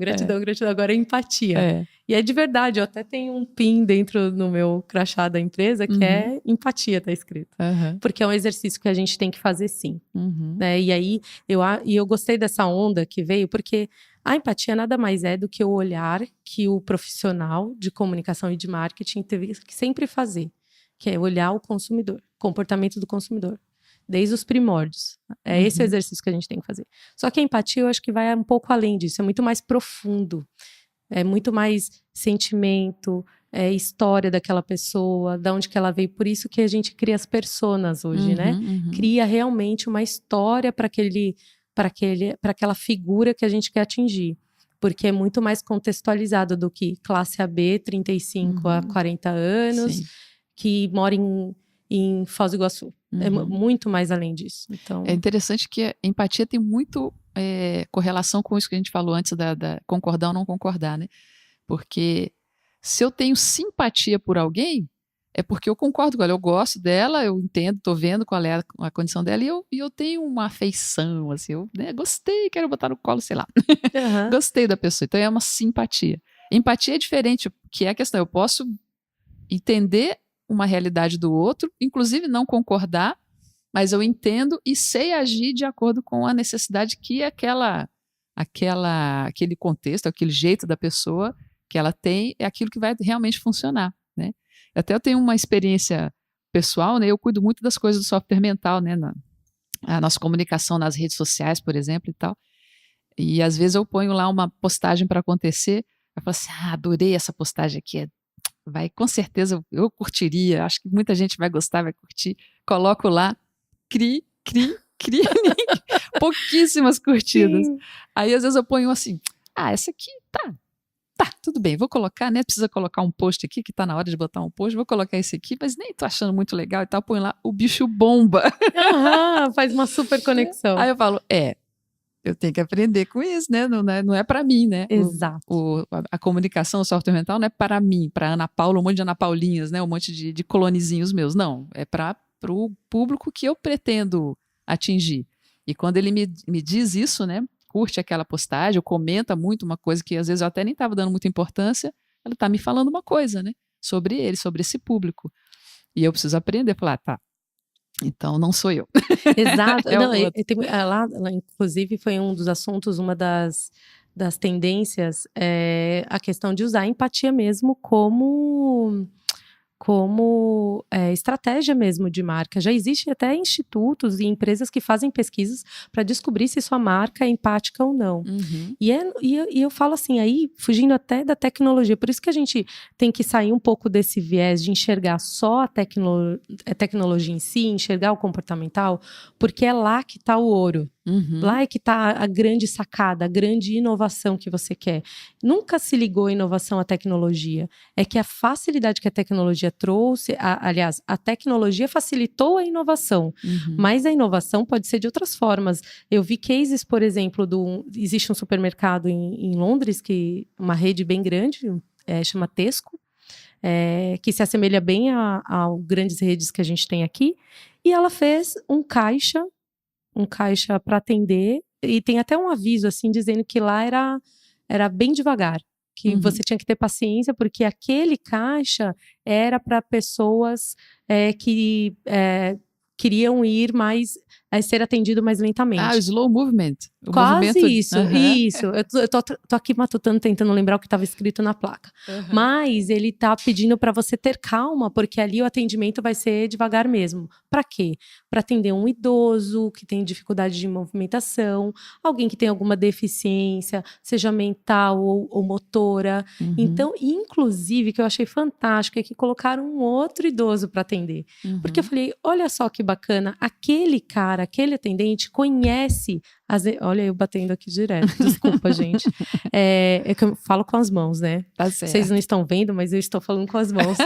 agora é empatia. E é de verdade, eu até tenho um pin dentro no meu crachá da empresa, que é empatia, tá escrito. Porque é um exercício que a gente tem que fazer sim. Né? E aí, eu gostei dessa onda que veio, porque... A empatia nada mais é do que o olhar que o profissional de comunicação e de marketing teve que sempre fazer, que é olhar o consumidor, comportamento do consumidor, desde os primórdios. É esse o exercício que a gente tem que fazer. Só que a empatia eu acho que vai um pouco além disso, é muito mais profundo, é muito mais sentimento, história daquela pessoa, de onde que ela veio. Por isso que a gente cria as personas hoje, né? Cria realmente uma história para aquela figura que a gente quer atingir. Porque é muito mais contextualizado do que classe AB, 35 a 40 anos, que mora em Foz do Iguaçu. É muito mais além disso. Então... É interessante que a empatia tem muito correlação com isso que a gente falou antes da concordar ou não concordar, né? Porque se eu tenho simpatia por alguém, é porque eu concordo com ela, eu gosto dela, eu entendo, tô vendo qual é a condição dela e eu tenho uma afeição, assim, eu gostei, quero botar no colo, sei lá. Gostei da pessoa, então é uma simpatia. Empatia é diferente, que é a questão, eu posso entender uma realidade do outro, inclusive não concordar, mas eu entendo e sei agir de acordo com a necessidade que aquele contexto, aquele jeito da pessoa que ela tem, é aquilo que vai realmente funcionar, né? Até eu tenho uma experiência pessoal, né? Eu cuido muito das coisas do software mental, né? A nossa comunicação nas redes sociais, por exemplo, e tal. E às vezes eu ponho lá uma postagem para acontecer, eu falo assim, adorei essa postagem aqui, com certeza eu curtiria, acho que muita gente vai gostar, vai curtir. Coloco lá, cri, pouquíssimas curtidas. Sim. Aí às vezes eu ponho assim, essa aqui tá, tudo bem, vou colocar, né? Precisa colocar um post aqui, que tá na hora de botar um post, vou colocar esse aqui, mas nem tô achando muito legal e tal, põe lá, o bicho bomba. Faz uma super conexão. Aí eu falo, Eu tenho que aprender com isso, né? Não é para mim, né? Exato. A comunicação, o software mental não é para mim, para Ana Paula, um monte de Ana Paulinhas, né? Um monte de clonizinhos meus. Não, é para o público que eu pretendo atingir. E quando ele me diz isso, né? Curte aquela postagem, ou comenta muito uma coisa que às vezes eu até nem estava dando muita importância, ele está me falando uma coisa, né? Sobre ele, sobre esse público. E eu preciso aprender a falar, tá, então não sou eu. Exato. É Não, lá, inclusive, foi um dos assuntos, uma das tendências, a questão de usar a empatia mesmo como estratégia mesmo de marca. Já existem até institutos e empresas que fazem pesquisas para descobrir se sua marca é empática ou não. Uhum. E eu falo assim, aí fugindo até da tecnologia, por isso que a gente tem que sair um pouco desse viés de enxergar só a tecnologia em si, enxergar o comportamental, porque é lá que está o ouro. Uhum. Lá é que está a grande sacada, a grande inovação que você quer. Nunca se ligou a inovação à tecnologia. É que a facilidade que a tecnologia trouxe, aliás, a tecnologia facilitou a inovação, mas a inovação pode ser de outras formas. Eu vi cases, por exemplo, existe um supermercado em Londres, uma rede bem grande, chama Tesco, que se assemelha bem a grandes redes que a gente tem aqui, e ela fez um caixa para atender, e tem até um aviso assim dizendo que lá era bem devagar, que você tinha que ter paciência, porque aquele caixa era para pessoas que queriam ir mais, ser atendido mais lentamente. O slow movement. Quase isso, isso. Eu tô aqui matutando, tentando lembrar o que estava escrito na placa. Mas ele tá pedindo para você ter calma, porque ali o atendimento vai ser devagar mesmo. Para quê? Para atender um idoso que tem dificuldade de movimentação, alguém que tem alguma deficiência, seja mental ou motora. Então, inclusive, que eu achei fantástico é que colocaram um outro idoso para atender. Porque eu falei, olha só que bacana, aquele cara, aquele atendente conhece olha eu batendo aqui direto, desculpa, gente. É que eu falo com as mãos, né? Tá certo. Vocês não estão vendo, mas eu estou falando com as mãos.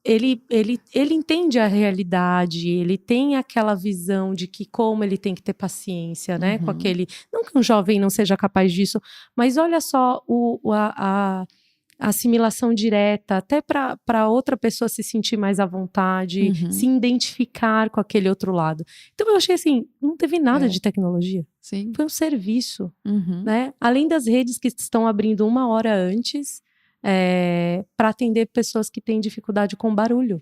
Ele entende a realidade, ele tem aquela visão de que como ele tem que ter paciência, né? Com aquele... Não que um jovem não seja capaz disso, mas olha só a assimilação direta, até para outra pessoa se sentir mais à vontade, se identificar com aquele outro lado. Então eu achei assim, não teve nada de tecnologia. Sim. Foi um serviço, né? Além das redes que estão abrindo 1 hora antes, para atender pessoas que têm dificuldade com barulho.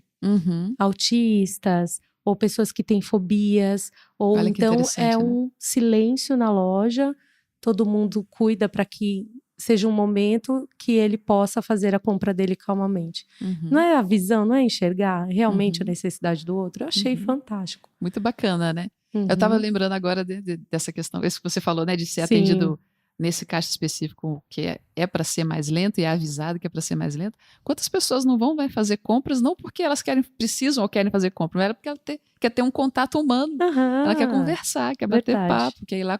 Autistas, ou pessoas que têm fobias, ou Olha, então né? um silêncio na loja, todo mundo cuida para que seja um momento que ele possa fazer a compra dele calmamente. Não é a visão, não é enxergar realmente a necessidade do outro? Eu achei fantástico. Muito bacana, né? Eu estava lembrando agora dessa questão, isso que você falou, né? De ser atendido nesse caixa específico, que é para ser mais lento e é avisado que é para ser mais lento. Quantas pessoas não vai fazer compras, não porque elas precisam ou querem fazer compra, mas é porque ela quer ter um contato humano. Ela quer conversar, quer bater papo, quer ir lá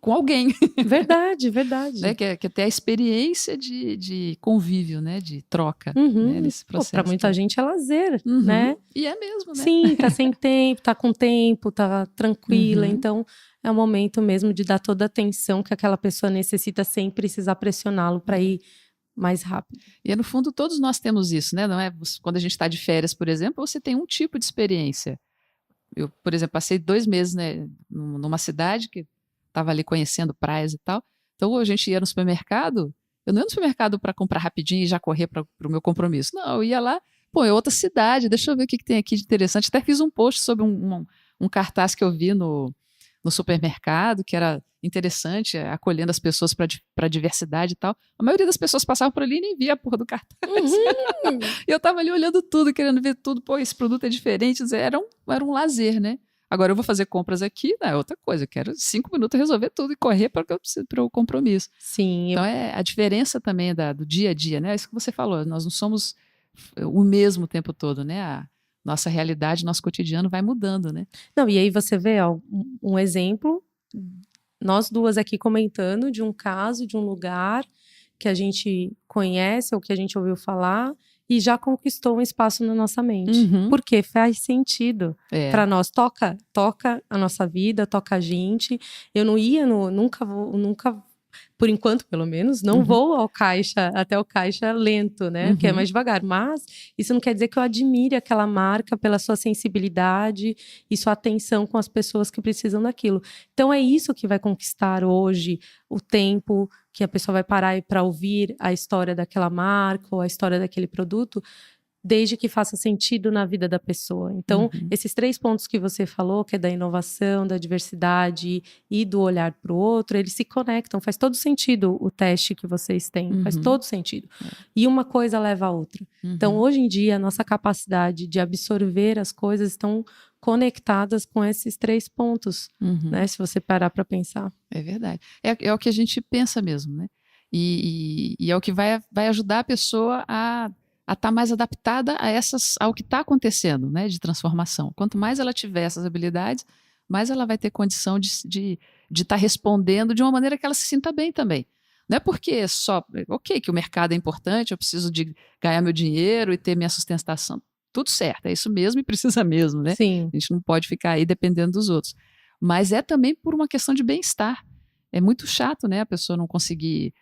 com alguém. Verdade. Né? Quer ter a experiência de convívio, né? De troca, né? Nesse processo. Para muita gente é lazer, né? E é mesmo, né? Sim, tá sem tempo, tá com tempo, tá tranquila. Então, é o momento mesmo de dar toda a atenção que aquela pessoa necessita sem precisar pressioná-lo para ir mais rápido. E no fundo, todos nós temos isso, né? Não é? Quando a gente está de férias, por exemplo, você tem um tipo de experiência. Eu, por exemplo, passei 2 meses, né, numa cidade que estava ali conhecendo praias e tal. Então, a gente ia no supermercado. Eu não ia no supermercado para comprar rapidinho e já correr para o meu compromisso. Não, eu ia lá, é outra cidade, deixa eu ver o que tem aqui de interessante. Até fiz um post sobre um cartaz que eu vi no supermercado, que era interessante, acolhendo as pessoas para a diversidade e tal. A maioria das pessoas passavam por ali e nem via a porra do cartaz. E eu estava ali olhando tudo, querendo ver tudo. Esse produto é diferente. Era um lazer, né? Agora eu vou fazer compras aqui, é outra coisa. Eu quero 5 minutos resolver tudo e correr para o compromisso. Sim. Então é a diferença também do dia a dia, né? É isso que você falou. Nós não somos o mesmo o tempo todo, né? A nossa realidade, nosso cotidiano vai mudando, né? Não, e aí você vê um exemplo, nós duas aqui comentando de um caso, de um lugar que a gente conhece ou que a gente ouviu falar e já conquistou um espaço na nossa mente. Porque faz sentido para nós. Toca a nossa vida, toca a gente. Eu não ia, nunca, por enquanto, pelo menos, não vou até o caixa lento, né? Porque é mais devagar. Mas isso não quer dizer que eu admire aquela marca pela sua sensibilidade e sua atenção com as pessoas que precisam daquilo. Então, é isso que vai conquistar hoje o tempo que a pessoa vai parar para ouvir a história daquela marca ou a história daquele produto, desde que faça sentido na vida da pessoa. Então, esses 3 pontos que você falou, que é da inovação, da diversidade e do olhar para o outro, eles se conectam. Faz todo sentido o teste que vocês têm. Faz todo sentido. E uma coisa leva a outra. Então, hoje em dia, a nossa capacidade de absorver as coisas estão conectadas com esses 3 pontos, né? Se você parar para pensar. É verdade. É o que a gente pensa mesmo, né? E é o que vai ajudar a pessoa a estar mais adaptada ao que está acontecendo, né, de transformação. Quanto mais ela tiver essas habilidades, mais ela vai ter condição de estar respondendo de uma maneira que ela se sinta bem também. Não é porque que o mercado é importante, eu preciso de ganhar meu dinheiro e ter minha sustentação. Tudo certo, é isso mesmo e precisa mesmo, né? Sim. A gente não pode ficar aí dependendo dos outros. Mas é também por uma questão de bem-estar. É muito chato, né, a pessoa não conseguir...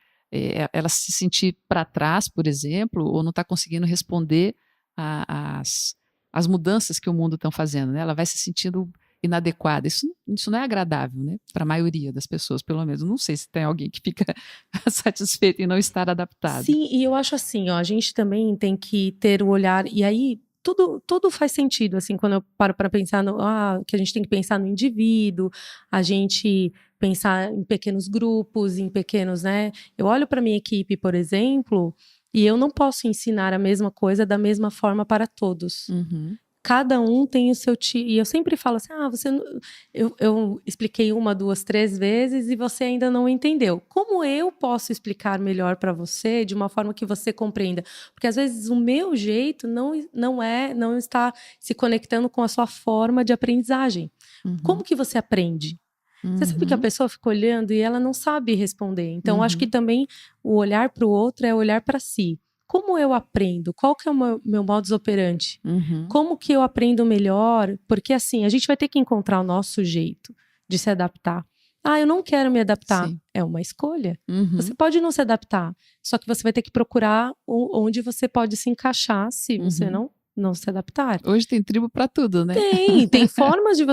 ela se sentir para trás, por exemplo, ou não está conseguindo responder às mudanças que o mundo está fazendo, né? Ela vai se sentindo inadequada. Isso não é agradável, né? Para a maioria das pessoas, pelo menos. Não sei se tem alguém que fica satisfeito em não estar adaptado. Sim, e eu acho assim, ó, a gente também tem que ter o olhar, e aí tudo faz sentido, assim, quando eu paro para pensar que a gente tem que pensar no indivíduo, a gente pensar em pequenos grupos, em pequenos, né? Eu olho para minha equipe, por exemplo, e eu não posso ensinar a mesma coisa da mesma forma para todos. Cada um tem o seu e eu sempre falo assim, eu expliquei 1, 2, 3 vezes e você ainda não entendeu. Como eu posso explicar melhor para você de uma forma que você compreenda? Porque às vezes o meu jeito não está se conectando com a sua forma de aprendizagem. Como que você aprende? Você sabe que a pessoa fica olhando e ela não sabe responder. Então, acho que também o olhar para o outro é olhar para si. Como eu aprendo? Qual que é o meu modus operandi? Como que eu aprendo melhor? Porque assim, a gente vai ter que encontrar o nosso jeito de se adaptar. Eu não quero me adaptar. Sim. É uma escolha. Você pode não se adaptar, só que você vai ter que procurar onde você pode se encaixar se você não se adaptar. Hoje tem tribo para tudo, né? Tem formas de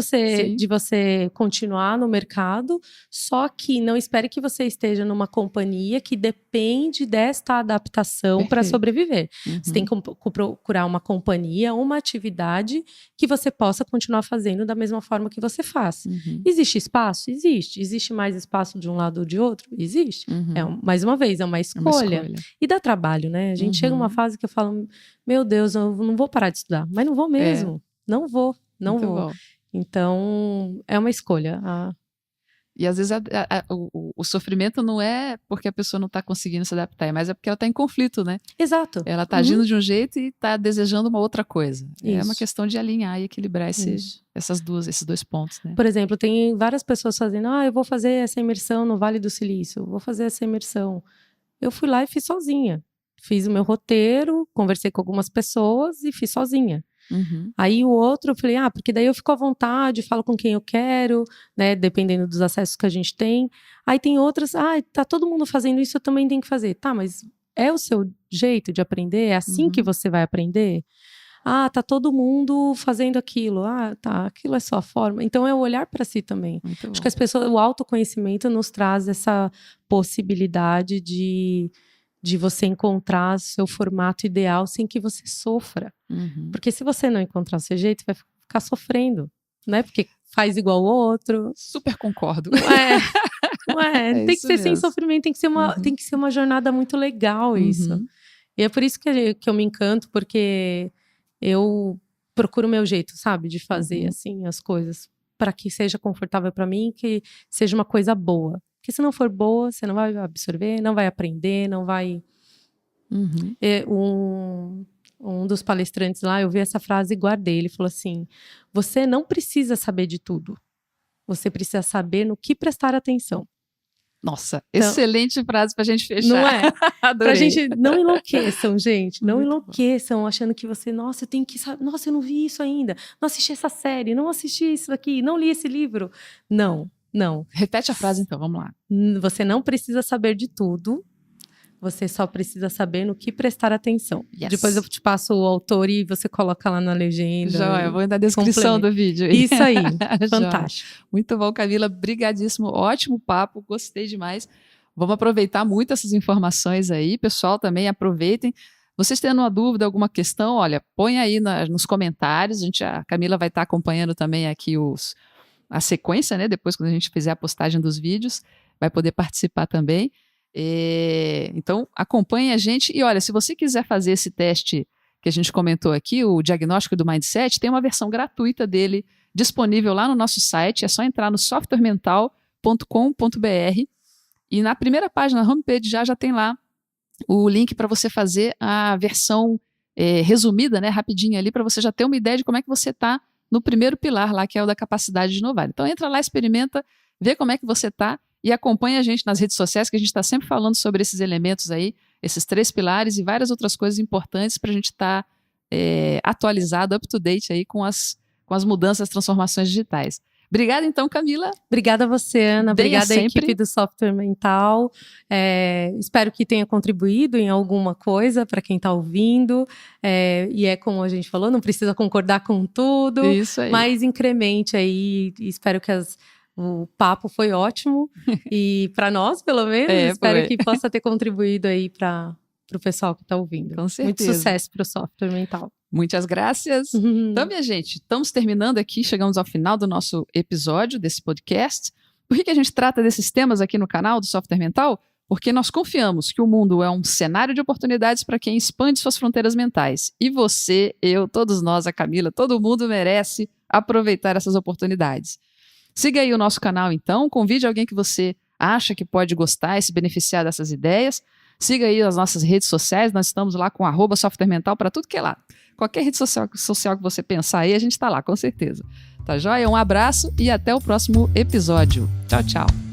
você continuar no mercado, só que não espere que você esteja numa companhia que depende desta adaptação para sobreviver. Você tem que procurar uma companhia, uma atividade que você possa continuar fazendo da mesma forma que você faz. Existe espaço? Existe. Existe mais espaço de um lado ou de outro? Existe. Mais uma vez, é uma escolha. E dá trabalho, né? A gente chega numa fase que eu falo, meu Deus, eu não vou parar de estudar. Mas não vou mesmo. Não vou. Bom. Então, é uma escolha. E às vezes o sofrimento não é porque a pessoa não está conseguindo se adaptar, mas é porque ela está em conflito, né? Exato. Ela está agindo de um jeito e está desejando uma outra coisa. Isso. É uma questão de alinhar e equilibrar esses 2 pontos, né? Por exemplo, tem várias pessoas fazendo, eu vou fazer essa imersão no Vale do Silício, vou fazer essa imersão. Eu fui lá e fiz sozinha. Fiz o meu roteiro, conversei com algumas pessoas e fiz sozinha. Aí o outro, eu falei, porque daí eu fico à vontade, falo com quem eu quero, né, dependendo dos acessos que a gente tem. Aí tem outras, tá todo mundo fazendo isso, eu também tenho que fazer. Tá, mas é o seu jeito de aprender? É assim que você vai aprender? Tá todo mundo fazendo aquilo. Aquilo é só a forma. Então é o olhar para si também. Acho que as pessoas, o autoconhecimento nos traz essa possibilidade de você encontrar seu formato ideal sem que você sofra. Porque se você não encontrar o seu jeito, vai ficar sofrendo, né? Porque faz igual o outro. Super concordo. Não é. Tem que ser mesmo. Sem sofrimento, tem que ser uma jornada muito legal isso. E é por isso que eu me encanto, porque eu procuro o meu jeito, sabe? De fazer, assim, as coisas para que seja confortável para mim, que seja uma coisa boa. Porque se não for boa, você não vai absorver, não vai aprender, não vai... Um dos palestrantes lá, eu vi essa frase e guardei. Ele falou assim, você não precisa saber de tudo. Você precisa saber no que prestar atenção. Nossa, então, excelente frase pra gente fechar. Não é? Adorei. Pra gente, não enlouqueçam, gente. Não enlouqueçam achando que você, nossa, eu tenho que saber, nossa, eu não vi isso ainda. Não assisti essa série, não assisti isso aqui, não li esse livro. Não. Repete a frase então, vamos lá. Você não precisa saber de tudo. Você só precisa saber no que prestar atenção. Yes. Depois eu te passo o autor e você coloca lá na legenda. Já, eu vou na descrição do vídeo. Isso aí, fantástico. Muito bom, Camila, brigadíssimo, ótimo papo, gostei demais. Vamos aproveitar muito essas informações aí, pessoal, também aproveitem. Vocês tendo uma dúvida, alguma questão, olha, põe aí nos comentários, a Camila vai estar acompanhando também aqui a sequência, né, depois quando a gente fizer a postagem dos vídeos, vai poder participar também. Então, acompanhe a gente e olha, se você quiser fazer esse teste que a gente comentou aqui, o diagnóstico do Mindset, tem uma versão gratuita dele disponível lá no nosso site, é só entrar no softwaremental.com.br e na primeira página, na homepage, já tem lá o link para você fazer a versão resumida, né, rapidinho ali, para você já ter uma ideia de como é que você está no primeiro pilar lá, que é o da capacidade de inovar. Então, entra lá, experimenta, vê como é que você está e acompanha a gente nas redes sociais, que a gente está sempre falando sobre esses elementos aí, esses 3 pilares e várias outras coisas importantes para a gente estar atualizado, up to date aí com as mudanças, as transformações digitais. Obrigada então, Camila. Obrigada a você, Ana. Obrigada à equipe do Software Mental. Espero que tenha contribuído em alguma coisa para quem está ouvindo. E como a gente falou, não precisa concordar com tudo. Isso aí. Mas incremente aí. Espero que o papo foi ótimo. E para nós, pelo menos, espero que possa ter contribuído aí para o pessoal que está ouvindo. Com certeza. Muito sucesso para o Software Mental. Muitas graças. Então, minha gente, estamos terminando aqui, chegamos ao final do nosso episódio desse podcast. Por que a gente trata desses temas aqui no canal do Software Mental? Porque nós confiamos que o mundo é um cenário de oportunidades para quem expande suas fronteiras mentais. E você, eu, todos nós, a Camila, todo mundo merece aproveitar essas oportunidades. Siga aí o nosso canal, então, convide alguém que você acha que pode gostar e se beneficiar dessas ideias. Siga aí as nossas redes sociais, nós estamos lá com @softwaremental para tudo que é lá. Qualquer rede social que você pensar aí, a gente está lá, com certeza. Tá joia? Um abraço e até o próximo episódio. Tchau, tchau.